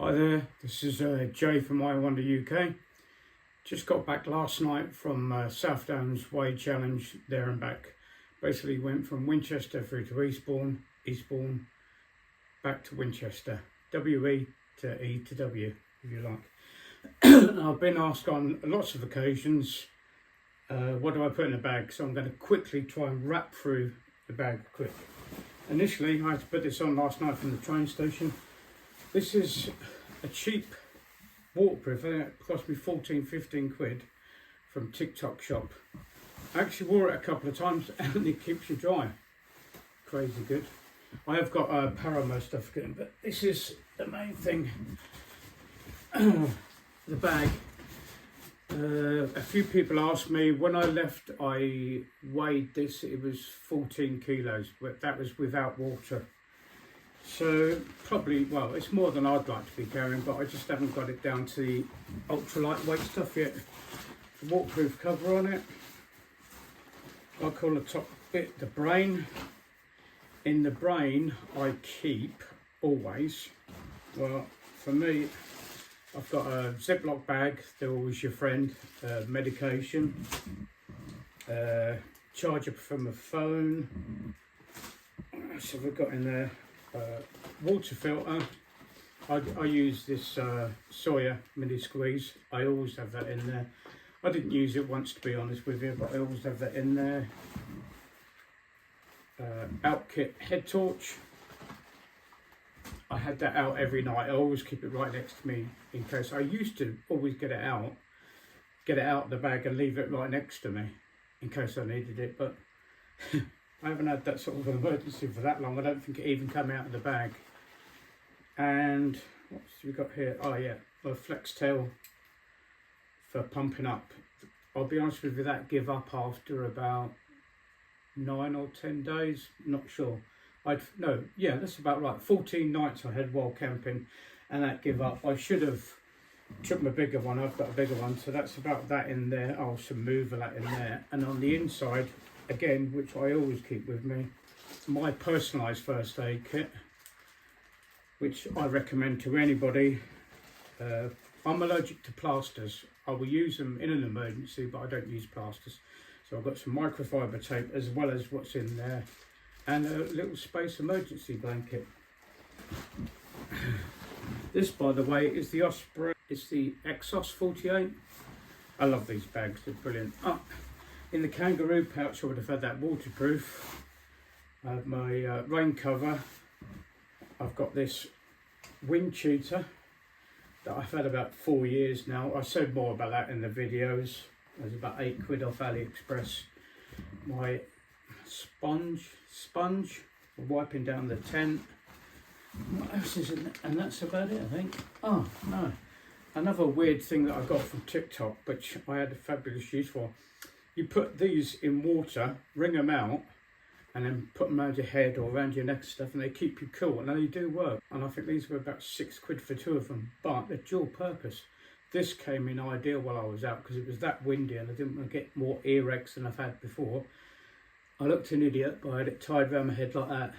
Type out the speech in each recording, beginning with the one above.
Hi there, this is Jay from I Wonder UK. Just got back last night from South Downs Way Challenge, there and back. Basically went from Winchester through to Eastbourne, back to Winchester. WE to E to W, if you like. I've been asked on lots of occasions, what do I put in the bag? So I'm going to quickly try and wrap through the bag quick. Initially, I had to put this on last night from the train station. This is a cheap waterproof. It cost me 14-15 quid from TikTok shop. I actually wore it a couple of times and it keeps you dry. Crazy good. I have got Paramo stuff again, but this is the main thing. The bag. A few people asked me, when I left I weighed this, it was 14 kilos, but that was without water. So probably, well, it's more than I'd like to be carrying, but I just haven't got it down to the ultra lightweight stuff yet. The waterproof cover on it. I call the top bit the brain. In the brain I keep always, well, for me, I've got a Ziploc bag, they're always your friend, medication, charger from a phone. What else have I got in there? Water filter. I use this Sawyer mini squeeze. I always have that in there. I didn't use it once, to be honest with you, but I always have that in there. Outkit head torch. I had that out every night. I always keep it right next to me in case. I used to always get it out of the bag and leave it right next to me in case I needed it, but I haven't had that sort of emergency for that long. I don't think it even came out of the bag. And what's we got here? Oh yeah, a flex tail for pumping up. I'll be honest with you, that give up after about 9 or 10 days. Not sure. That's about right. 14 nights I had wild camping, and that give up. I should have took my bigger one. I've got a bigger one, so that's about that in there. Oh, some Mover in there, and on the inside. Again, which I always keep with me, my personalised first aid kit, which I recommend to anybody. I'm allergic to plasters. I will use them in an emergency, but I don't use plasters. So I've got some microfiber tape as well as what's in there, and a little space emergency blanket. This, by the way, is the Osprey. It's the Exos 48. I love these bags, they're brilliant. In the kangaroo pouch, I would have had that waterproof. I have my rain cover. I've got this wind cheater that I've had about 4 years now. I said more about that in the videos. It was about 8 quid off AliExpress. My sponge for wiping down the tent. What else is in there? And that's about it, I think. Oh no, another weird thing that I got from TikTok, which I had a fabulous use for. You put these in water, wring them out, and then put them around your head or around your neck and stuff, and they keep you cool, and they do work. And I think these were about 6 quid for 2 of them, but they're dual purpose. This came in ideal while I was out because it was that windy and I didn't want to get more earaches than I've had before. I looked an idiot, but I had it tied around my head like that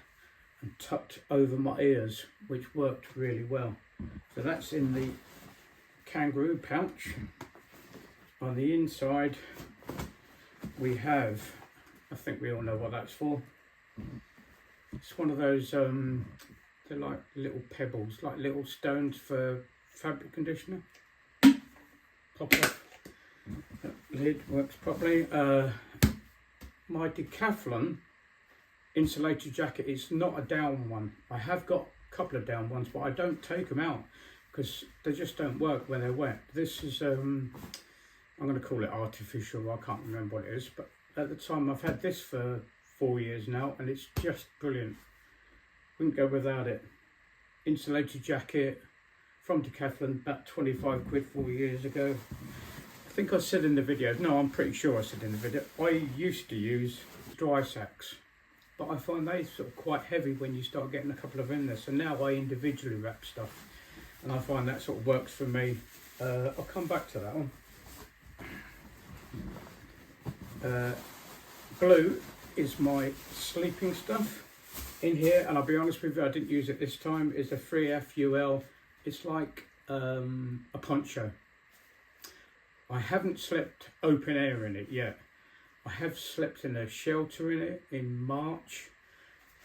and tucked over my ears, which worked really well. So that's in the kangaroo pouch. On the inside, we have, I think we all know what that's for. It's one of those, they're like little pebbles, like little stones for fabric conditioner. Pop off. That lid works properly. My Decathlon insulated jacket is not a down one. I have got a couple of down ones, but I don't take them out because they just don't work when they're wet. This is, I'm going to call it artificial. I can't remember what it is, but at the time I've had this for 4 years now, and it's just brilliant. Wouldn't go without it. Insulated jacket from Decathlon, about 25 quid 4 years ago. I think I said in the video, no, I'm pretty sure I said in the video, I used to use dry sacks, but I find they sort of quite heavy when you start getting a couple of in there. So now I individually wrap stuff, and I find that sort of works for me. I'll come back to that one. Blue is my sleeping stuff. In here, and I'll be honest with you, I didn't use it this time, is the 3FUL It's like a poncho. I haven't slept open air in it yet. I have slept in a shelter in it in March,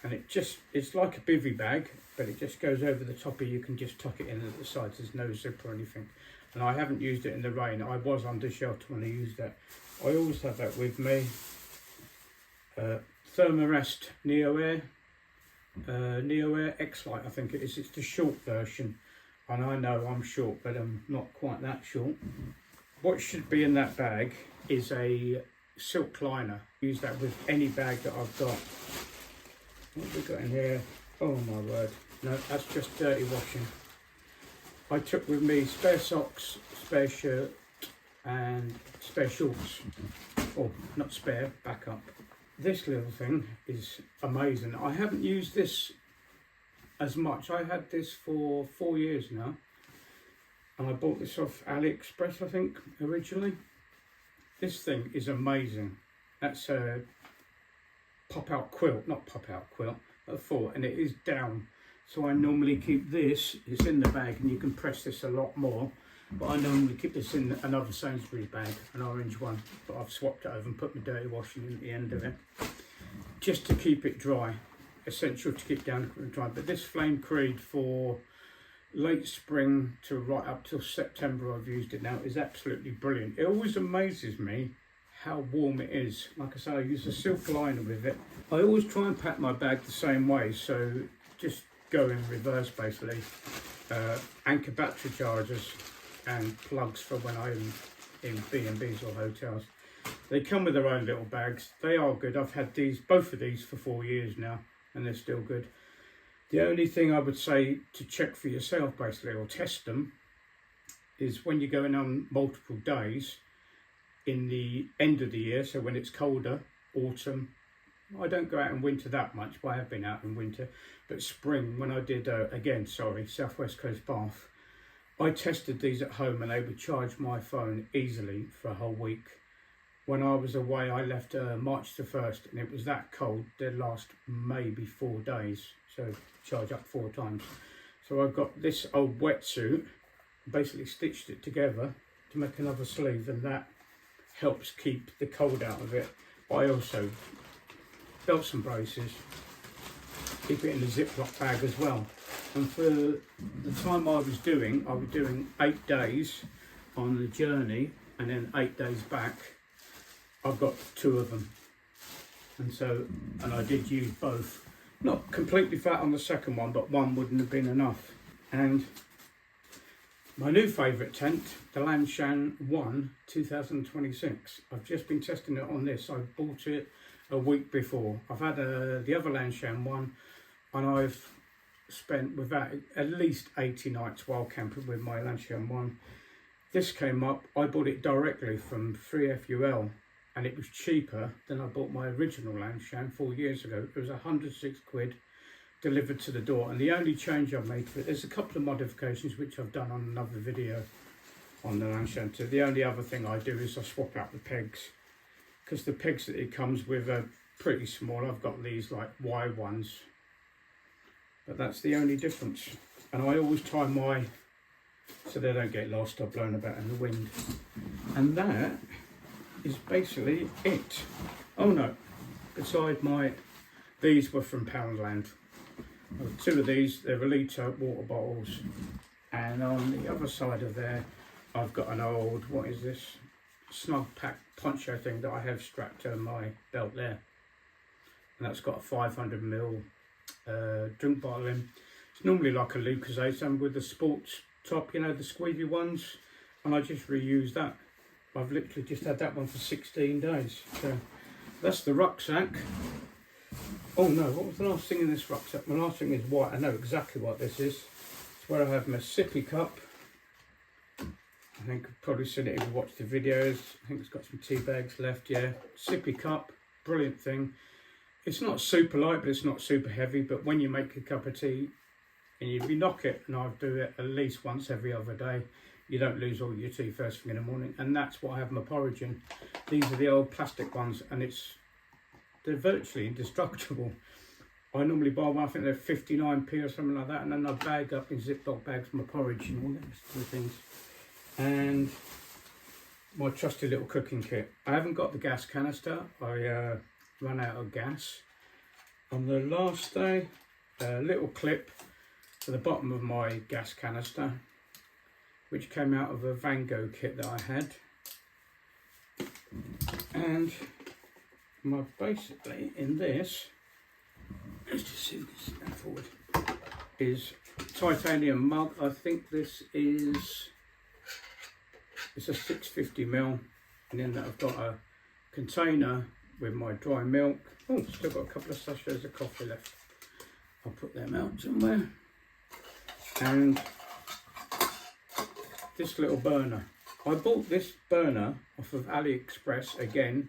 and it's like a bivvy bag, but it just goes over the top of you. You can just tuck it in at the sides. There's no zip or anything. And I haven't used it in the rain. I was under shelter when I used that. I always have that with me. Thermarest Neo Air X-Lite, I think it is. It's the short version, and I know I'm short, but I'm not quite that short. What should be in that bag is a silk liner. Use that with any bag that I've got. What have we got in here? Oh my word, no, that's just dirty washing. I took with me spare socks, spare shirt and spare shorts, or not spare, backup. This little thing is amazing. I haven't used this as much. I had this for 4 years now, and I bought this off AliExpress, I think, originally. This thing is amazing. That's a pop-out quilt, not pop-out quilt, a fort, and it is down. So I normally keep this, it's in the bag, and you can press this a lot more, but I normally keep this in another Sainsbury's bag, an orange one, but I've swapped it over and put my dirty washing in at the end of it, just to keep it dry. Essential to keep down and dry. But this Flame Creed for late spring to right up till September, I've used it now, is absolutely brilliant. It always amazes me how warm it is. Like I say, I use a silk liner with it. I always try and pack my bag the same way, so just go in reverse basically. Anchor battery chargers and plugs for when I'm in B&Bs or hotels. They come with their own little bags. They are good. I've had both of these for 4 years now, and they're still good. The only thing I would say to check for yourself basically, or test them, is when you're going on multiple days in the end of the year, so when it's colder, autumn. I don't go out in winter that much, but I have been out in winter. But spring, when I did, South West Coast Bath, I tested these at home and they would charge my phone easily for a whole week. When I was away, I left March the 1st, and it was that cold, they'd last maybe 4 days, so charge up 4 times. So I've got this old wetsuit, basically stitched it together to make another sleeve, and that helps keep the cold out of it. But I also belts and braces, keep it in a Ziploc bag as well. And for the time I was doing 8 days on the journey and then 8 days back. I've got 2 of them, and I did use both. Not completely fat on the second one, but one wouldn't have been enough. And my new favourite tent, the Lanshan 1 2026. I've just been testing it on this. I bought it a week before. I've had the other Lanshan 1, and I've spent with that at least 80 nights wild camping with my Lanshan 1. This came up, I bought it directly from 3FUL, and it was cheaper than I bought my original Lanshan 4 years ago. It was 106 quid delivered to the door, and the only change I've made to it, there's a couple of modifications which I've done on another video on the Lanshan. So the only other thing I do is I swap out the pegs, because the pegs that it comes with are pretty small. I've got these like Y ones, but that's the only difference. And I always tie my, so they don't get lost or blown about in the wind. And that is basically it. Oh no, beside these were from Poundland. 2 of these, they're a litre water bottles. And on the other side of there, I've got an old, what is this? Snug pack poncho thing that I have strapped to my belt there. And that's got a 500ml drink bottle in. It's normally like a Lucozade with the sports top, you know, the squeezy ones. And I just reuse that. I've literally just had that one for 16 days. So that's the rucksack. Oh no, what was the last thing in this rucksack? My last thing is white. I know exactly what this is. It's where I have my sippy cup. I think you've probably seen it if you watched the videos. I think it's got some tea bags left, yeah. Sippy cup, brilliant thing. It's not super light, but it's not super heavy. But when you make a cup of tea, and if you knock it, and I do it at least once every other day, you don't lose all your tea first thing in the morning. And that's what I have my porridge in. These are the old plastic ones, and they're virtually indestructible. I normally buy one, I think they're 59p or something like that, and then I bag up in Ziploc bags my porridge and all those things. And my trusty little cooking kit. I haven't got the gas canister. I ran out of gas on the last day. A little clip to the bottom of my gas canister, which came out of a Van Gogh kit that I had. And basically in this, let's just see if we can sit that forward, is titanium mug. I think this is, it's a 650ml, and in that I've got a container with my dry milk. Oh, still got a couple of sachets of coffee left. I'll put them out somewhere. And this little burner. I bought this burner off of AliExpress again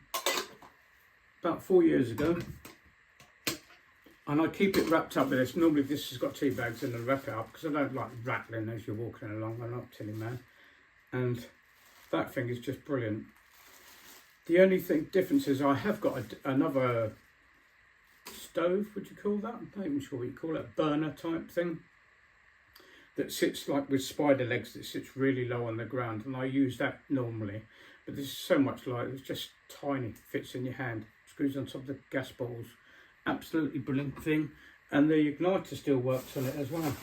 about 4 years ago, and I keep it wrapped up with this. Normally this has got tea bags in and wrap it up because I don't like rattling as you're walking along. I'm not silly man. And that thing is just brilliant. The only difference is I have got another stove, would you call that? I'm not even sure what you call it, burner type thing, that sits like with spider legs, that sits really low on the ground, and I use that normally. But this is so much lighter, it's just tiny, fits in your hand, screws on top of the gas bottles. Absolutely brilliant thing. And the igniter still works on it as well.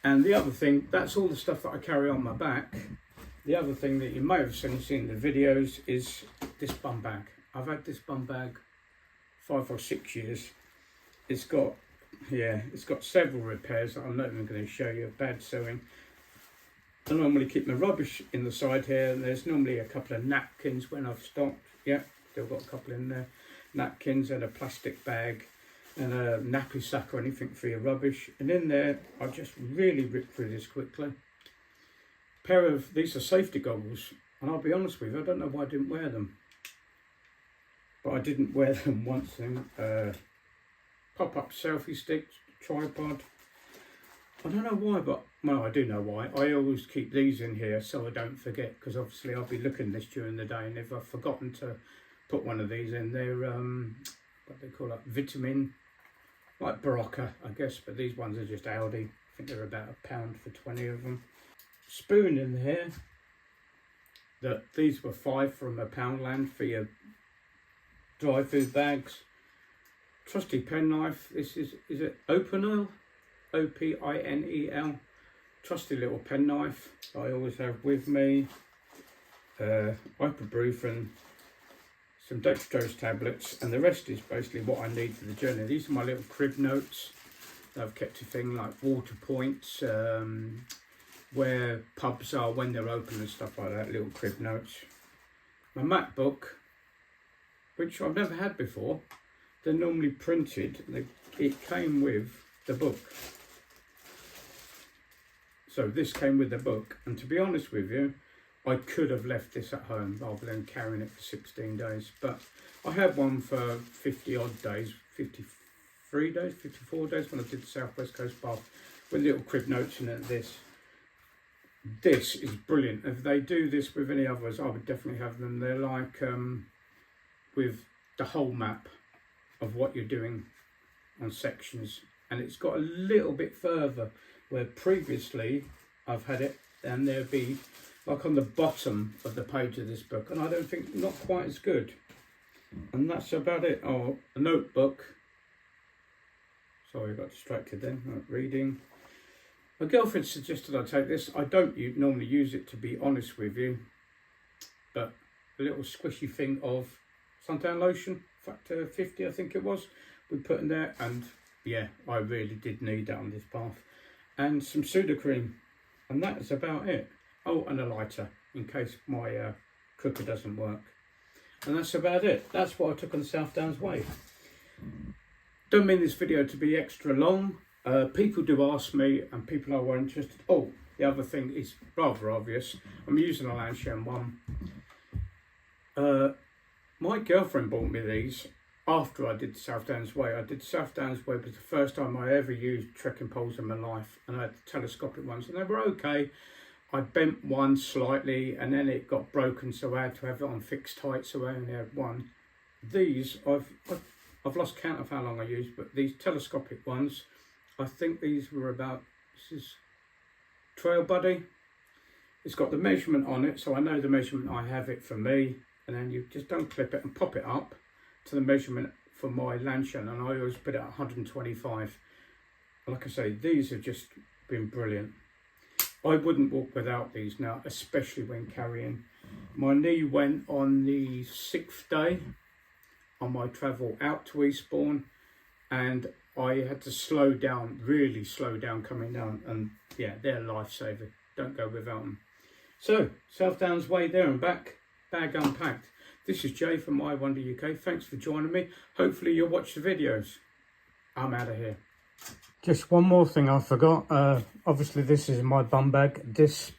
And the other thing, that's all the stuff that I carry on my back. The other thing that you may have seen in the videos is this bum bag. I've had this bum bag 5 or 6 years. It's got several repairs that I'm not even going to show you. Bad sewing. I normally keep my rubbish in the side here, and there's normally a couple of napkins when I've stopped. Yeah, still got a couple in there. Napkins and a plastic bag and a nappy sack or anything for your rubbish. And in there, I'll just really rip through this quickly. These are safety goggles, and I'll be honest with you, I don't know why I didn't wear them. But I didn't wear them once. Pop-up selfie stick, tripod. I don't know why, but, well, I do know why. I always keep these in here so I don't forget, because obviously I'll be looking this during the day, and if I've forgotten to put one of these in, they're, what they call it, vitamin, like Barocca, I guess, but these ones are just Aldi. I think they're about £1 for 20 of them. Spoon in here, that these were 5 from a Poundland for your dry food bags. Trusty penknife. This is it Opinel? Opinel. Trusty little penknife I always have with me. Ibuprofen, some dextrose tablets, and the rest is basically what I need for the journey. These are my little crib notes that I've kept a thing like water points, where pubs are when they're open and stuff like that, little crib notes. My MacBook, which I've never had before. They're normally printed. It came with the book. So this came with the book. And to be honest with you, I could have left this at home rather than carrying it for 16 days. But I had one for 50 odd days, 53 days, 54 days when I did the South West Coast Path with little crib notes in it. This is brilliant. If they do this with any others, I would definitely have them. They're like with the whole map of what you're doing on sections, and it's got a little bit further where previously I've had it, and there'd be like on the bottom of the page of this book, and I don't think, not quite as good. And that's about it. Oh, a notebook. Sorry, I got distracted then, not reading. My girlfriend suggested I take this. I don't normally use it, to be honest with you, but a little squishy thing of suntan lotion, factor 50 I think it was, we put in there, and yeah, I really did need that on this path. And some Sudocrem, and that's about it. Oh, and a lighter in case my cooker doesn't work. And that's about it. That's what I took on the South Downs Way. Don't mean this video to be extra long. People do ask me, and people are interested. Oh, the other thing is rather obvious. I'm using a Lanshan one. My girlfriend bought me these after I did the South Downs Way. I did the South Downs Way, was the first time I ever used trekking poles in my life, and I had the telescopic ones, and they were okay. I bent one slightly, and then it got broken, so I had to have it on fixed height, so I only had one. These, I've lost count of how long I used, but these telescopic ones, I think these were about, this is Trail Buddy. It's got the measurement on it, so I know the measurement, I have it for me, and then you just unclip it and pop it up to the measurement for my Lanshan, and I always put it at 125. Like I say, these have just been brilliant. I wouldn't walk without these now, especially when carrying. My knee went on the 6th day on my travel out to Eastbourne, and I had to slow down, really slow down coming down, and yeah, they're a lifesaver. Don't go without them. So, South Downs Way there and back, bag unpacked. This is Jay from My Wonder UK. Thanks for joining me. Hopefully you'll watch the videos. I'm out of here. Just one more thing I forgot. Obviously this is my bum bag. This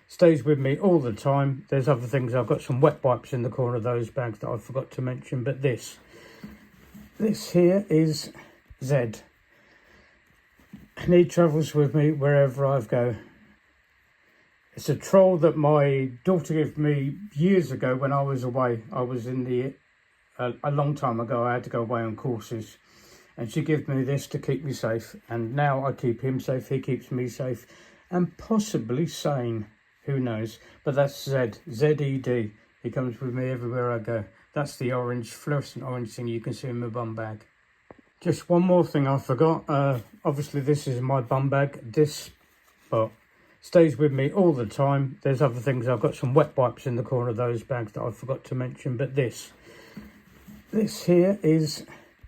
stays with me all the time. There's other things. I've got some wet wipes in the corner of those bags that I forgot to mention. But this here is Zed. And he travels with me wherever I go. It's a troll that my daughter gave me years ago when I was away. I was in the, a long time ago, I had to go away on courses. And she gave me this to keep me safe. And now I keep him safe, he keeps me safe. And possibly sane, who knows. But that's Zed, Z-E-D. He comes with me everywhere I go. That's the orange, fluorescent orange thing you can see in my bum bag. Just one more thing I forgot. Obviously this is my bum bag. This stays with me all the time. There's other things. I've got some wet wipes in the corner of those bags that I forgot to mention. But this here is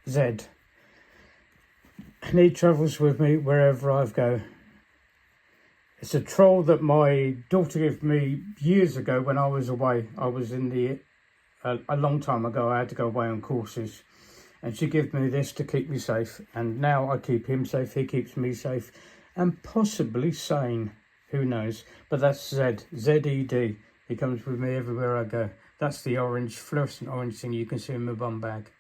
Zed. And he travels with me wherever I go. It's a troll that my daughter gave me years ago when I was away. I was in the, a long time ago, I had to go away on courses. And she gave me this to keep me safe. And now I keep him safe, he keeps me safe. And possibly sane, who knows. But that's Zed, Z-E-D. He comes with me everywhere I go. That's the orange, fluorescent orange thing you can see in my bum bag.